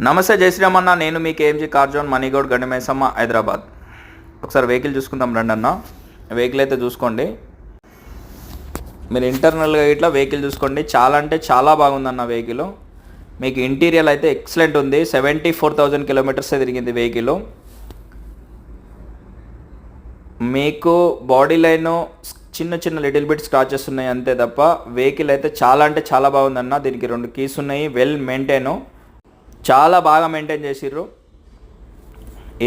నమస్తే జై శ్రీరామ్ అన్న. నేను మీ కేఎంజీ కార్ జోన్ మనీగౌడ్ గండిమైసమ్మ హైదరాబాద్. ఒకసారి వెహికల్ చూసుకుందాం రండి అన్న. వెహికల్ అయితే చూసుకోండి, మీరు ఇంటర్నల్గా ఇట్లా వెహికల్ చూసుకోండి. చాలా అంటే చాలా బాగుందన్న వెహికల్. మీకు ఇంటీరియర్ అయితే ఎక్సలెంట్ ఉంది. 74,000 కిలోమీటర్స్ తిరిగింది వెహికల్. మీకు బాడీ లైన్ చిన్న చిన్న లిటిల్ బిట్ స్క్రాచెస్ ఉన్నాయి అంతే తప్ప వెహికల్ అయితే చాలా అంటే చాలా బాగుందన్న. దీనికి 2 కీస్ ఉన్నాయి. వెల్ మెయింటైన్, చాలా బాగా మెయింటైన్ చేసిర్రు.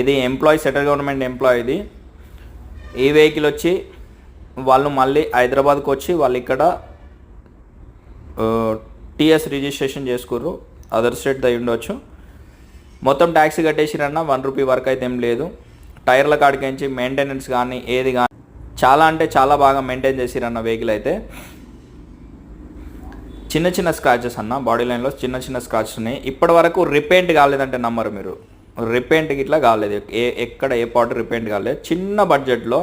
ఇది ఎంప్లాయీ, సెంట్రల్ గవర్నమెంట్ ఎంప్లాయీ. ఇది ఈ వెహికల్ వచ్చి వాళ్ళు మళ్ళీ హైదరాబాద్కి వచ్చి వాళ్ళు ఇక్కడ టీఎస్ రిజిస్ట్రేషన్ చేసుకుర్రు. అదర్ స్టేట్ దై ఉండొచ్చు. మొత్తం ట్యాక్సీ కట్టేసిరన్న. 1 రూపీ వరకు అయితే ఏం లేదు. టైర్ల కాడికించి మెయింటెనెన్స్ కానీ ఏది కానీ చాలా అంటే చాలా బాగా మెయింటైన్ చేసిరన్న వెహికల్ అయితే. చిన్న చిన్న స్క్రాచెస్ అన్న, బాడీ లైన్లో చిన్న చిన్న స్క్రాచెస్ ఉన్నాయి. ఇప్పటి వరకు రిపెయింట్ కాలేదంటే నమ్మరు మీరు. రిపెయింట్కి ఇట్లా కాలేదు, ఎక్కడ ఏ పార్ట్ రిపెయింట్ కాలేదు. చిన్న బడ్జెట్లో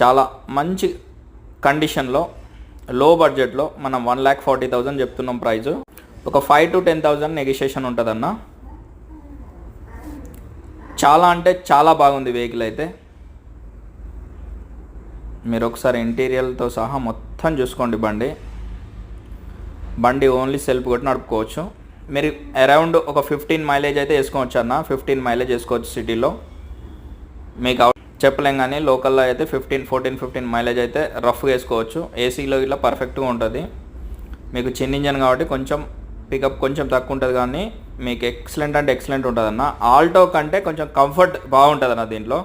చాలా మంచి కండిషన్లో లో బడ్జెట్లో మనం 1,40,000 చెప్తున్నాం ప్రైజు. ఒక 5,000 to 10,000 నెగోషియేషన్ ఉంటుందన్న. చాలా అంటే చాలా బాగుంది వెహికల్ అయితే. మీరు ఒకసారి ఇంటీరియర్తో సహా మొత్తం చూసుకోండి. బండి ఓన్లీ సెల్ఫ్ కొట్టి నడుపుకోవచ్చు. మీరు అరౌండ్ ఒక 15 మైలేజ్ అయితే వేసుకోవచ్చు అన్న. 15 మైలేజ్ వేసుకోవచ్చు సిటీలో. మీకు చెప్పలేం కానీ లోకల్లో అయితే 14-15 మైలేజ్ అయితే రఫ్గా వేసుకోవచ్చు. ఏసీలో ఇట్లా పర్ఫెక్ట్గా ఉంటుంది. మీకు చిన్న ఇంజన్ కాబట్టి కొంచెం పికప్ కొంచెం తక్కువ ఉంటుంది, కానీ మీకు ఎక్సలెంట్ అంటే ఎక్సలెంట్ ఉంటుంది అన్న. ఆల్టో కంటే కొంచెం కంఫర్ట్ బాగుంటుంది అన్న. దీంట్లో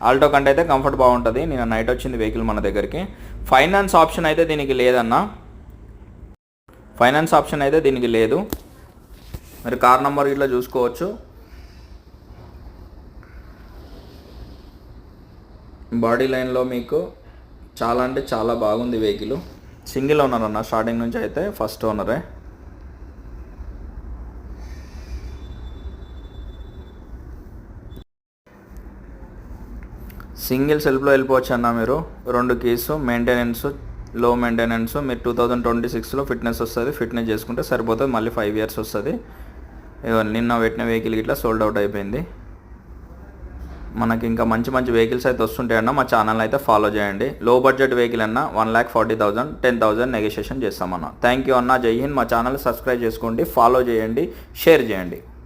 ఆల్టో కంటే అయితే కంఫర్ట్ బాగుంటుంది. నేను నైట్ వచ్చింది వెహికల్ మన దగ్గరికి. ఫైనాన్స్ ఆప్షన్ అయితే దీనికి లేదన్న. ఫైనాన్స్ ఆప్షన్ అయితే దీనికి లేదు. మరి కార్ నెంబర్ ఇట్లా చూసుకోవచ్చు. బాడీ లైన్లో మీకు చాలా అంటే చాలా బాగుంది వెహికల్. సింగిల్ ఓనర్ అన్న. స్టార్టింగ్ నుంచి అయితే ఫస్ట్ ఓనరే. సింగిల్ సెల్ఫ్లో వెళ్ళిపోవచ్చు అన్న. మీరు 2 కీస్, మెయింటెనెన్స్ లో మెయింటెనెన్స్. మీరు 2026లో ఫిట్నెస్ వస్తుంది. ఫిట్నెస్ చేసుకుంటే సరిపోతుంది. మళ్ళీ 5 years వస్తుంది. నిన్న పెట్టిన వెహికల్ ఇట్లా సోల్డ్ అవుట్ అయిపోయింది. మనకి ఇంకా మంచి మంచి వెహికల్స్ అయితే వస్తుంటాయన్న. మా ఛానల్ అయితే ఫాలో చేయండి. లో బడ్జెట్ వెహికల్ అన్న 1,40,000, 10,000 నెగోషియేషన్ చేస్తామన్న. థ్యాంక్ యూ అన్న. జై హింద్. మా ఛానల్ సబ్స్క్రైబ్ చేసుకోండి, ఫాలో చేయండి, షేర్ చేయండి.